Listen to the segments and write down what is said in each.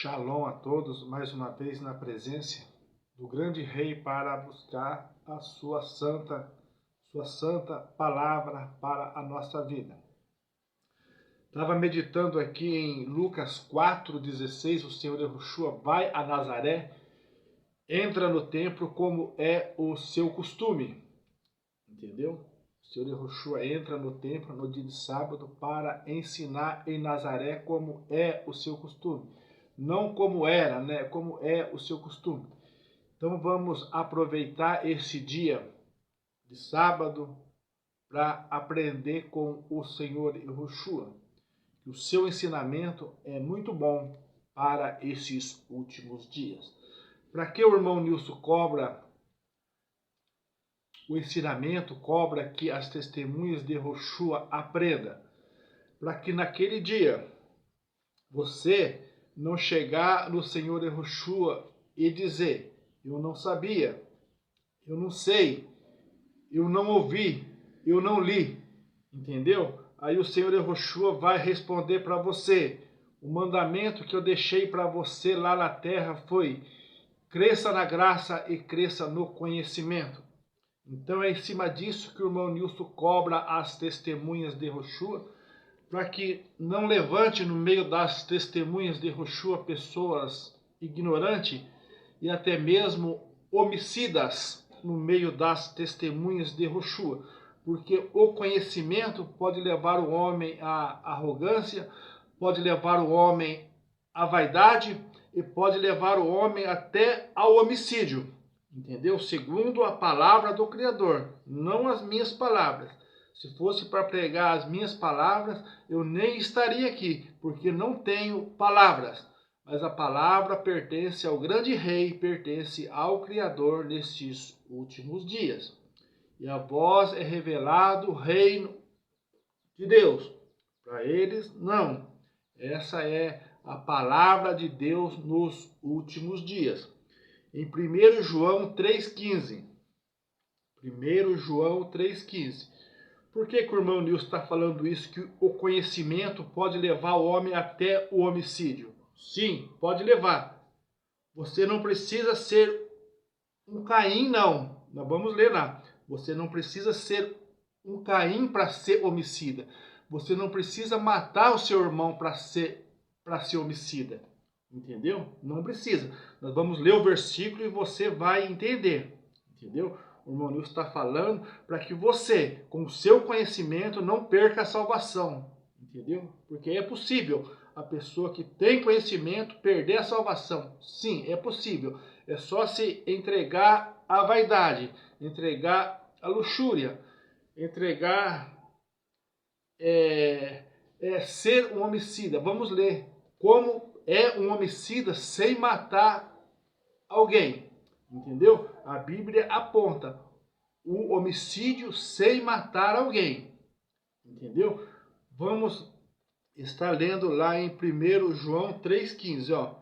Shalom a todos, mais uma vez na presença do grande Rei para buscar a sua santa palavra para a nossa vida. Estava meditando aqui em Lucas 4,16, o Senhor Yahushua vai a Nazaré, entra no templo como é o seu costume, entendeu? O Senhor Yahushua entra no templo no dia de sábado para ensinar em Nazaré como é o seu costume. Não como era, né? Como é o seu costume. Então vamos aproveitar esse dia de sábado para aprender com o Senhor Yahushua. O seu ensinamento é muito bom para esses últimos dias. Para que o irmão Nilson cobra o ensinamento, cobra que as testemunhas de Yahushua aprendam? Para que naquele dia você não chegar no Senhor Yahushua e dizer: eu não sabia, eu não sei, eu não ouvi, eu não li, entendeu? Aí o Senhor Yahushua vai responder para você: o mandamento que eu deixei para você lá na terra foi: cresça na graça e cresça no conhecimento. Então é em cima disso que o irmão Nilson cobra as testemunhas de Yahushua, para que não levante no meio das testemunhas de Yahushua pessoas ignorantes e até mesmo homicidas no meio das testemunhas de Yahushua, porque o conhecimento pode levar o homem à arrogância, pode levar o homem à vaidade e pode levar o homem até ao homicídio, entendeu? Segundo a palavra do Criador, não as minhas palavras. Se fosse para pregar as minhas palavras, eu nem estaria aqui, porque não tenho palavras. Mas a palavra pertence ao grande Rei, pertence ao Criador nestes últimos dias. E a vós é revelado o reino de Deus. Para eles, não. Essa é a palavra de Deus nos últimos dias. Em 1 João 3,15. 1 João 3,15. Por que o irmão Nilson está falando isso, que o conhecimento pode levar o homem até o homicídio? Sim, pode levar. Você não precisa ser um Caim, não. Nós vamos ler lá. Você não precisa ser um Caim para ser homicida. Você não precisa matar o seu irmão para ser homicida. Entendeu? Não precisa. Nós vamos ler o versículo e você vai entender. Entendeu? O irmão Nilson está falando para que você, com o seu conhecimento, não perca a salvação. Entendeu? Porque é possível a pessoa que tem conhecimento perder a salvação. Sim, é possível. É só se entregar à vaidade, entregar à luxúria, entregar ser um homicida. Vamos ler como é um homicida sem matar alguém. Entendeu? A Bíblia aponta o homicídio sem matar alguém. Entendeu? Vamos estar lendo lá em 1 João 3,15, ó.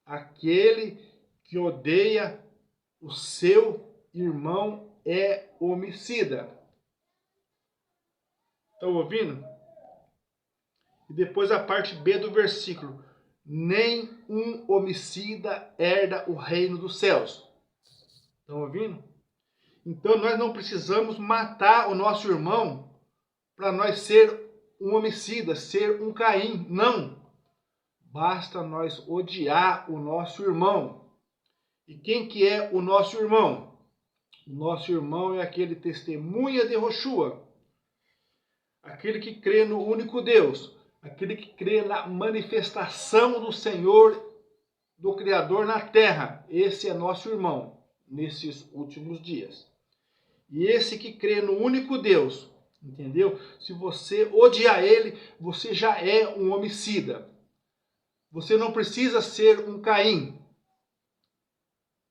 Aquele que odeia o seu irmão é homicida. Estão ouvindo? E depois a parte B do versículo. Nem um homicida herda o reino dos céus. Estão ouvindo? Então nós não precisamos matar o nosso irmão para nós ser um homicida, ser um Caim. Não. Basta nós odiar o nosso irmão. E quem que é o nosso irmão? O nosso irmão é aquele testemunha de Yahushua. Aquele que crê no único Deus. Aquele que crê na manifestação do Senhor, do Criador na terra. Esse é nosso irmão nesses últimos dias. E esse que crê no único Deus, entendeu? Se você odiar ele, você já é um homicida. Você não precisa ser um Caim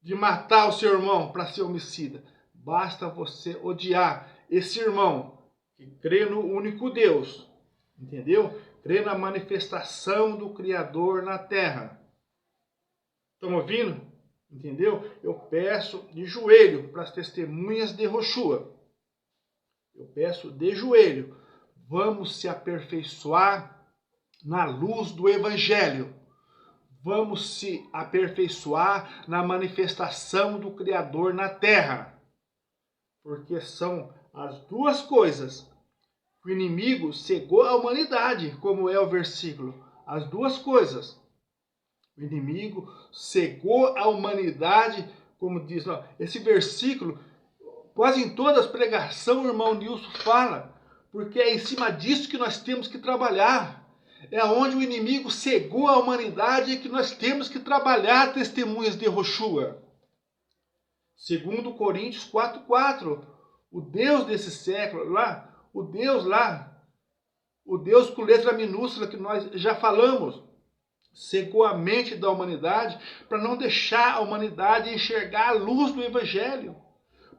de matar o seu irmão para ser homicida. Basta você odiar esse irmão que crê no único Deus, entendeu? Crê na manifestação do Criador na terra. Estão ouvindo? Entendeu? Eu peço de joelho para as testemunhas de Yahushua. Eu peço de joelho. Vamos se aperfeiçoar na luz do Evangelho. vamos se aperfeiçoar na manifestação do Criador na terra. Porque são as duas coisas. O inimigo cegou a humanidade, como é o versículo. As duas coisas. O inimigo cegou a humanidade, como diz ó, esse versículo. Quase em todas as pregações o irmão Nilson fala. Porque é em cima disso que nós temos que trabalhar. É onde o inimigo cegou a humanidade que nós temos que trabalhar, testemunhas de Yehoshua. Segundo Coríntios 4:4, o Deus desse século lá, o Deus com letra minúscula que nós já falamos, cegou a mente da humanidade para não deixar a humanidade enxergar a luz do Evangelho,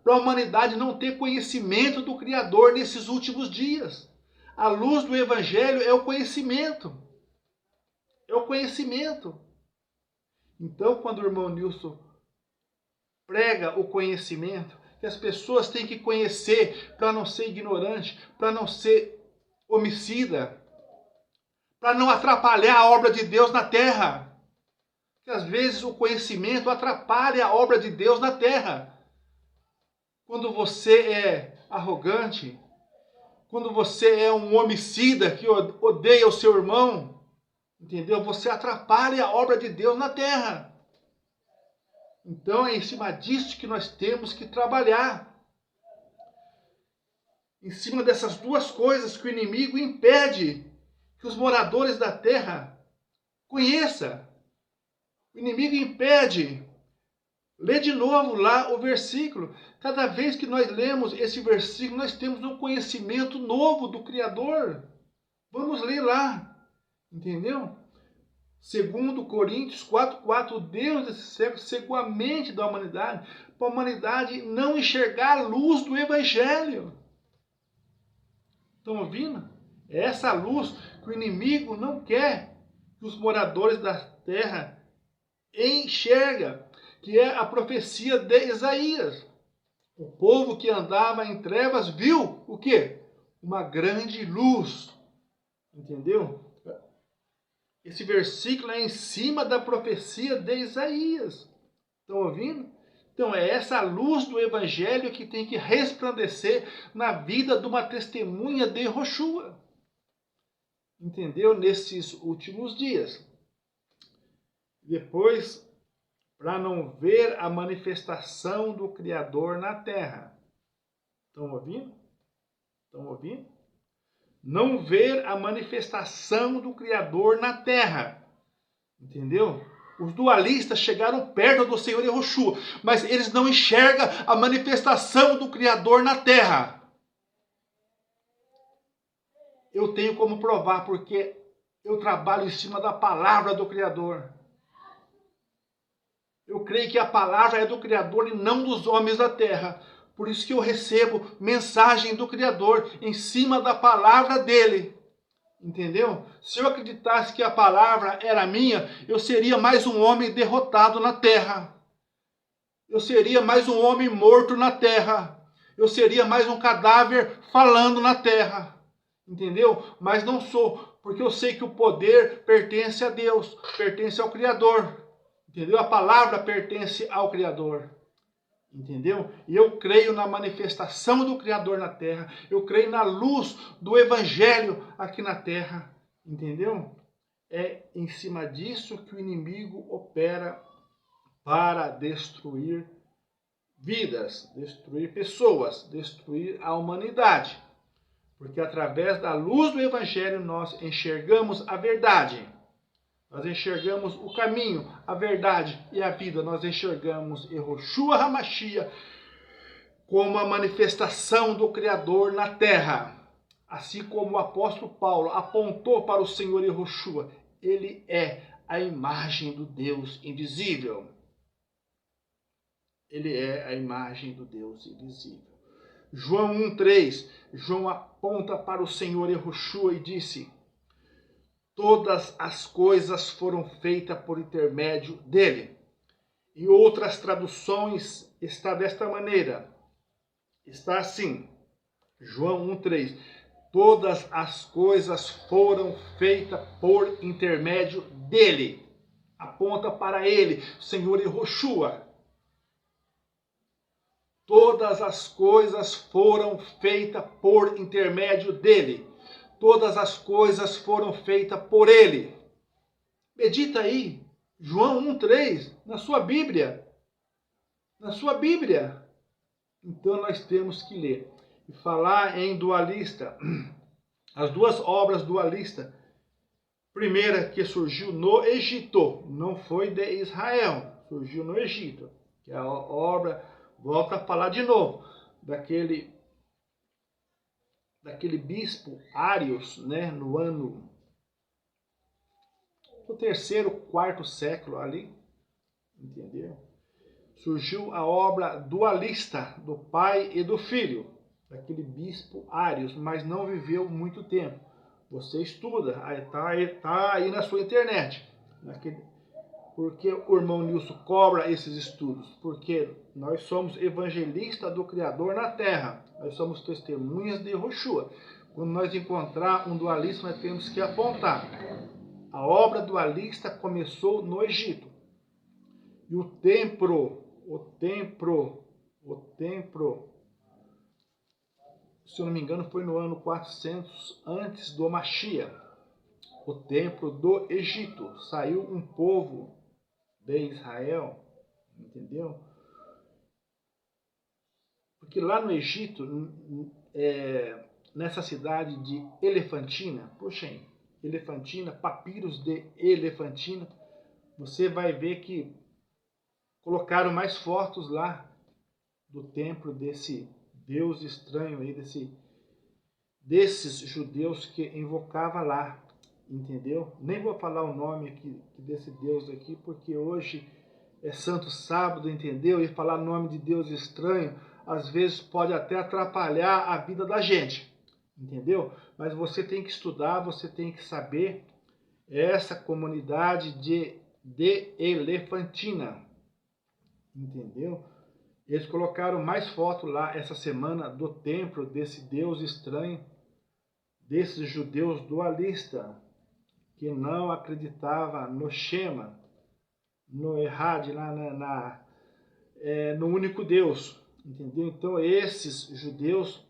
para a humanidade não ter conhecimento do Criador nesses últimos dias. A luz do Evangelho é o conhecimento. É o conhecimento. Então, quando o irmão Nilson prega o conhecimento, que as pessoas têm que conhecer para não ser ignorante, para não ser homicida, para não atrapalhar a obra de Deus na terra. Porque às vezes o conhecimento atrapalha a obra de Deus na terra. Quando você é arrogante, quando você é um homicida que odeia o seu irmão, entendeu? Você atrapalha a obra de Deus na terra. Então é em cima disso que nós temos que trabalhar. Em cima dessas duas coisas que o inimigo impede que os moradores da terra conheçam. O inimigo impede. Lê de novo lá o versículo. Cada vez que nós lemos esse versículo, nós temos um conhecimento novo do Criador. Vamos ler lá. Entendeu? Segundo Coríntios 4:4, Deus desse século cegou a mente da humanidade, para a humanidade não enxergar a luz do Evangelho. Estão ouvindo? É essa luz que o inimigo não quer que os moradores da terra enxergam, que é a profecia de Isaías. O povo que andava em trevas viu o quê? Uma grande luz. Entendeu? Esse versículo é em cima da profecia de Isaías. Estão ouvindo? Então é essa luz do Evangelho que tem que resplandecer na vida de uma testemunha de Yehoshua. Entendeu? Nesses últimos dias. Depois, para não ver a manifestação do Criador na terra. Estão ouvindo? Estão ouvindo? Não ver a manifestação do Criador na terra. Entendeu? Os dualistas chegaram perto do Senhor Yehoshua, mas eles não enxergam a manifestação do Criador na terra. Eu tenho como provar, porque eu trabalho em cima da palavra do Criador. Eu creio que a palavra é do Criador e não dos homens da terra. Por isso que eu recebo mensagem do Criador em cima da palavra dele. Entendeu? Se eu acreditasse que a palavra era minha, eu seria mais um homem derrotado na terra. Eu seria mais um homem morto na terra. Eu seria mais um cadáver falando na terra. Entendeu? Mas não sou, porque eu sei que o poder pertence a Deus, pertence ao Criador. Entendeu? A palavra pertence ao Criador. Entendeu? E eu creio na manifestação do Criador na terra. Eu creio na luz do Evangelho aqui na terra. Entendeu? É em cima disso que o inimigo opera para destruir vidas, destruir pessoas, destruir a humanidade. Porque através da luz do Evangelho nós enxergamos a verdade. Nós enxergamos o caminho, a verdade e a vida. Nós enxergamos Yehoshua HaMashiach como a manifestação do Criador na terra. Assim como o apóstolo Paulo apontou para o Senhor Yehoshua. Ele é a imagem do Deus invisível. Ele é a imagem do Deus invisível. João 1:3. João aponta para o Senhor Yehoshua e disse: todas as coisas foram feitas por intermédio dele. Em outras traduções está desta maneira. Está assim. João 1:3. Todas as coisas foram feitas por intermédio dele. aponta para ele, Senhor Yehoshua. Todas as coisas foram feitas por intermédio dele. Todas as coisas foram feitas por ele. Medita aí, João 1,3, na sua Bíblia. Na sua Bíblia. Então nós temos que ler. E falar em dualista. As duas obras dualistas. Primeira que surgiu no Egito, não foi de Israel, surgiu no Egito. Que é a obra, volta a falar de novo, daquele bispo Arius, né, no ano do terceiro, quarto século ali, entendeu? Surgiu a obra dualista do pai e do filho, daquele bispo Arius, mas não viveu muito tempo. Você estuda, tá aí na sua internet. Por que o irmão Nilson cobra esses estudos? Porque nós somos evangelistas do Criador na Terra. Nós somos testemunhas de Yehoshua. Quando nós encontrar um dualista, nós temos que apontar. A obra dualista começou no Egito. E o templo, se eu não me engano, foi no ano 400 antes do Mashiach. O templo do Egito. Saiu um povo de Israel, entendeu? Porque lá no Egito, nessa cidade de Elefantina, puxa aí, Elefantina, papiros de Elefantina, você vai ver que colocaram mais fotos lá do templo desse Deus estranho aí, desses judeus que invocava lá, entendeu? Nem vou falar o nome aqui desse Deus aqui, porque hoje é Santo Sábado, entendeu? E falar o nome de Deus estranho, às vezes pode até atrapalhar a vida da gente, entendeu? Mas você tem que estudar, você tem que saber essa comunidade de Elefantina, entendeu? Eles colocaram mais fotos lá essa semana do templo desse Deus estranho, desses judeus dualistas, que não acreditava no Shema, no Errad, lá no único Deus, entendeu? Então esses judeus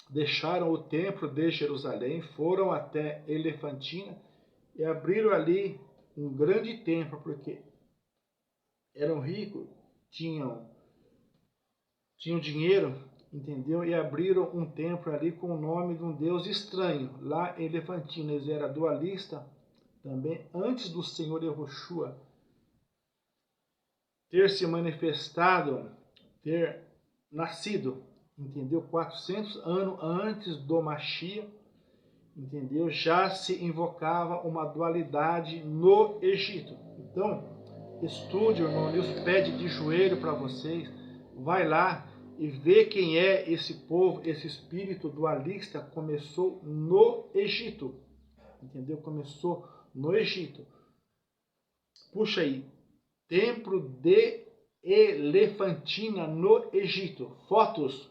deixaram o templo de Jerusalém, foram até Elefantina e abriram ali um grande templo, porque eram ricos, tinham dinheiro, entendeu? E abriram um templo ali com o nome de um Deus estranho, lá em Elefantina. Eles eram dualistas também, antes do Senhor Yehoshua ter se manifestado, ter nascido, entendeu? 400 anos antes do Mashiach, entendeu? Já se invocava uma dualidade no Egito. Então, estude, irmão Nilson, pede de joelho para vocês, vai lá e vê quem é esse povo, esse espírito dualista começou no Egito, entendeu? Começou no Egito. Puxa aí, templo de Elefantina no Egito. Fotos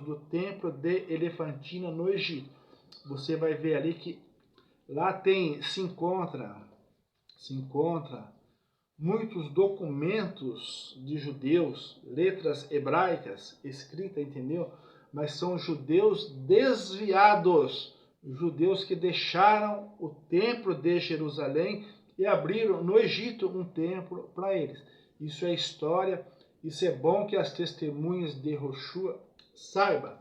do templo de Elefantina no Egito. Você vai ver ali que lá se encontra muitos documentos de judeus, letras hebraicas escritas, entendeu? Mas são judeus desviados, judeus que deixaram o templo de Jerusalém e abriram no Egito um templo para eles. Isso é história, isso é bom que as testemunhas de Yehoshua saibam.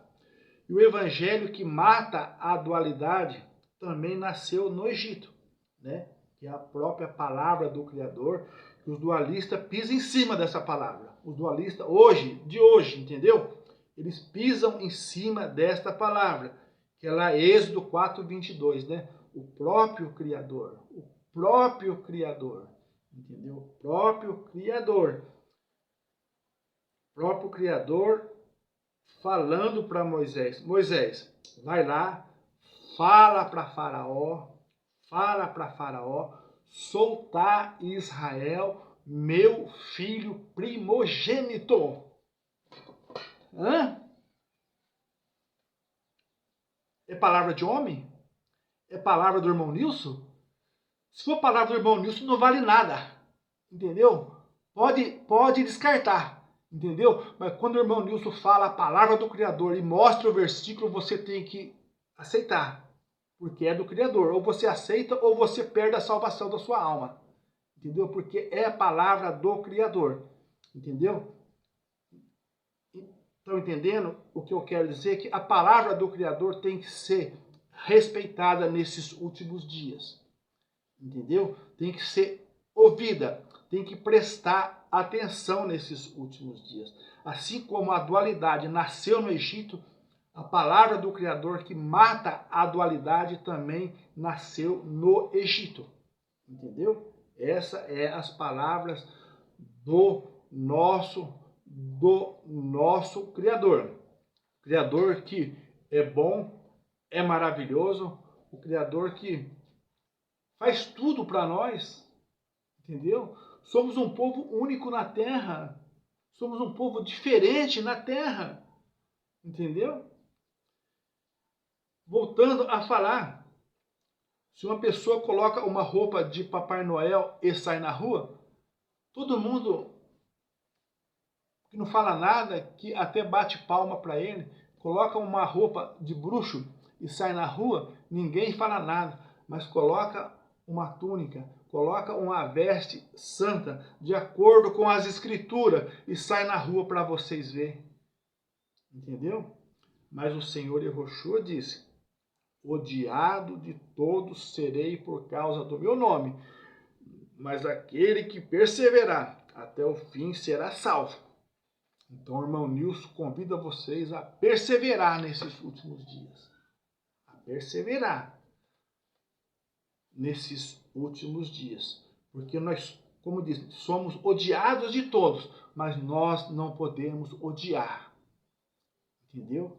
E o evangelho que mata a dualidade também nasceu no Egito, né? Que é a própria palavra do Criador, que os dualistas pisam em cima dessa palavra. Os dualistas de hoje, entendeu? Eles pisam em cima desta palavra, que é lá Êxodo 4:22, né? O próprio Criador, entendeu? O próprio Criador falando para Moisés. Moisés, vai lá, fala para Faraó, soltar Israel, meu filho primogênito. Hã? É palavra de homem? É palavra do irmão Nilson? Se for a palavra do irmão Nilson, não vale nada. Entendeu? Pode descartar. Entendeu? Mas quando o irmão Nilson fala a palavra do Criador e mostra o versículo, você tem que aceitar. Porque é do Criador. Ou você aceita ou você perde a salvação da sua alma. Entendeu? Porque é a palavra do Criador. Entendeu? Estão entendendo o que eu quero dizer? Que a palavra do Criador tem que ser respeitada nesses últimos dias. Entendeu? Tem que ser ouvida. Tem que prestar atenção nesses últimos dias. Assim como a dualidade nasceu no Egito, a palavra do Criador que mata a dualidade também nasceu no Egito. Entendeu? Essas é as palavras do nosso Criador. Criador que é bom, é maravilhoso, o Criador que faz tudo para nós, entendeu? Somos um povo único na terra, somos um povo diferente na terra, entendeu? Voltando a falar, se uma pessoa coloca uma roupa de Papai Noel e sai na rua, todo mundo que não fala nada, que até bate palma para ele, coloca uma roupa de bruxo e sai na rua, ninguém fala nada, mas coloca uma túnica, coloca uma veste santa, de acordo com as escrituras, e sai na rua para vocês verem. Entendeu? Mas o Senhor Yehoshua disse: odiado de todos serei por causa do meu nome, mas aquele que perseverar até o fim será salvo. Então, o irmão Nilson convida vocês a perseverar nesses últimos dias. A perseverar nesses últimos dias. Porque nós, como diz, somos odiados de todos, mas nós não podemos odiar. Entendeu?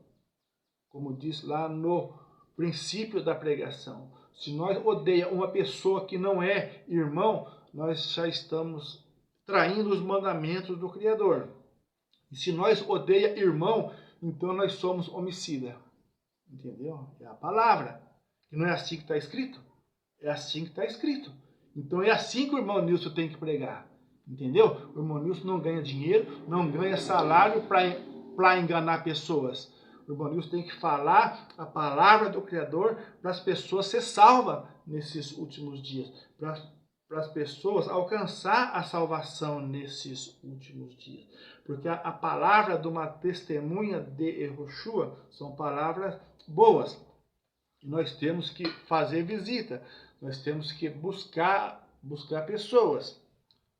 Como diz lá no princípio da pregação. Se nós odiamos uma pessoa que não é irmão, nós já estamos traindo os mandamentos do Criador. E se nós odeia irmão, então nós somos homicida. Entendeu? É a palavra. E não é assim que está escrito? É assim que está escrito. Então é assim que o irmão Nilson tem que pregar. Entendeu? O irmão Nilson não ganha dinheiro, não ganha salário para enganar pessoas. O irmão Nilson tem que falar a palavra do Criador para as pessoas ser salvas nesses últimos dias. Para as pessoas alcançar a salvação nesses últimos dias. Porque a palavra de uma testemunha de Yehoshua são palavras boas. E nós temos que fazer visita. Nós temos que buscar pessoas.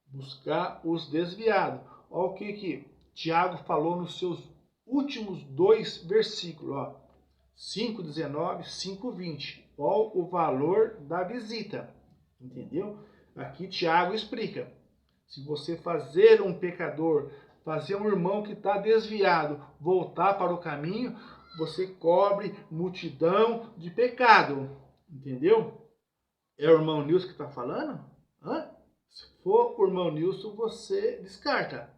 Buscar os desviados. Olha o que Tiago falou nos seus últimos 2 versículos. 5:19, 5:20. Olha o valor da visita. Entendeu? Aqui Tiago explica. Se você fazer um pecador, fazer um irmão que está desviado voltar para o caminho, você cobre multidão de pecado. Entendeu? É o irmão Nilson que está falando? Se for o irmão Nilson, você descarta.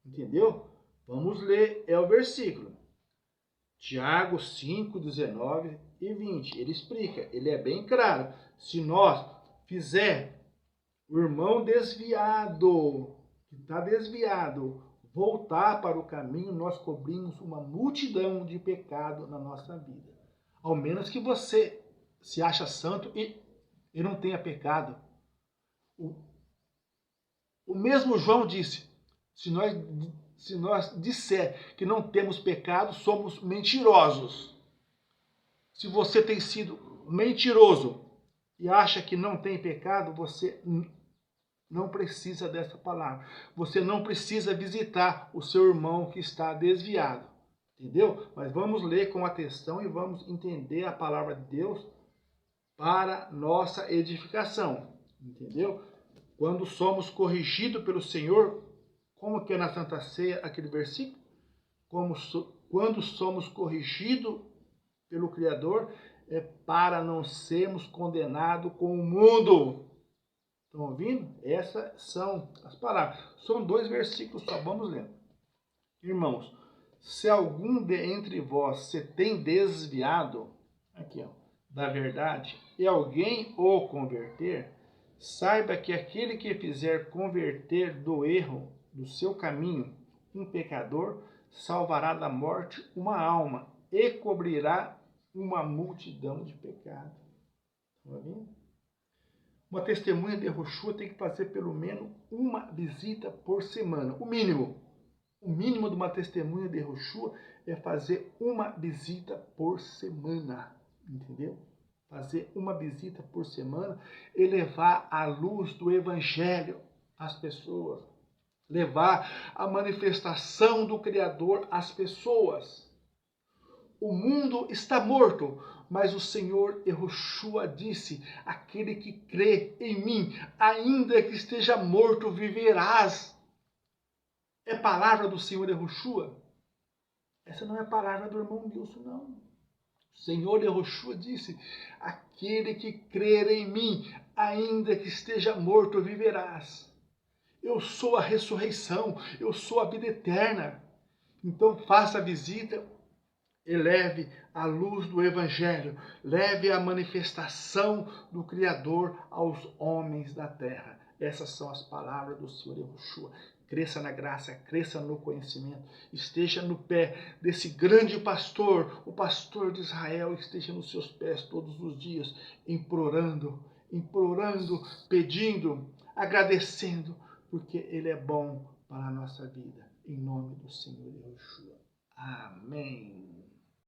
Entendeu? Vamos ler, é o versículo. Tiago 5, 19 e 20. Ele explica, ele é bem claro. Se nós fizer o irmão desviado, que está desviado, voltar para o caminho, nós cobrimos uma multidão de pecado na nossa vida. Ao menos que você se acha santo e não tenha pecado. O mesmo João disse, se nós disser que não temos pecado, somos mentirosos. Se você tem sido mentiroso e acha que não tem pecado, você não precisa dessa palavra. Você não precisa visitar o seu irmão que está desviado. Entendeu? Mas vamos ler com atenção e vamos entender a palavra de Deus para nossa edificação. Entendeu? Quando somos corrigidos pelo Senhor, como que é na Santa Ceia aquele versículo? Quando somos corrigidos pelo Criador, é para não sermos condenados com o mundo. Estão ouvindo? Essas são as palavras. São 2 versículos só, vamos ler. Irmãos, se algum de entre vós se tem desviado, aqui ó, da verdade, e alguém o converter, Saiba que aquele que fizer converter do erro do seu caminho um pecador, salvará da morte uma alma e cobrirá uma multidão de pecados. Está vendo? Uma testemunha de Yeshua tem que fazer pelo menos uma visita por semana, o mínimo. O mínimo de uma testemunha de Yeshua é fazer uma visita por semana, entendeu? Fazer uma visita por semana e levar a luz do Evangelho às pessoas. Levar a manifestação do Criador às pessoas. O mundo está morto, mas o Senhor Yeshua disse, aquele que crê em mim, ainda que esteja morto, viverás. É palavra do Senhor Yeshua? Essa não é palavra do irmão Nilson, não. O Senhor Yeshua disse, aquele que crer em mim, ainda que esteja morto, viverás. Eu sou a ressurreição, eu sou a vida eterna. Então faça a visita e leve a luz do Evangelho, leve a manifestação do Criador aos homens da terra. Essas são as palavras do Senhor Yeshua. Cresça na graça, cresça no conhecimento, esteja no pé desse grande pastor, o pastor de Israel, esteja nos seus pés todos os dias, implorando, pedindo, agradecendo, porque Ele é bom para a nossa vida. Em nome do Senhor Yeshua. Amém.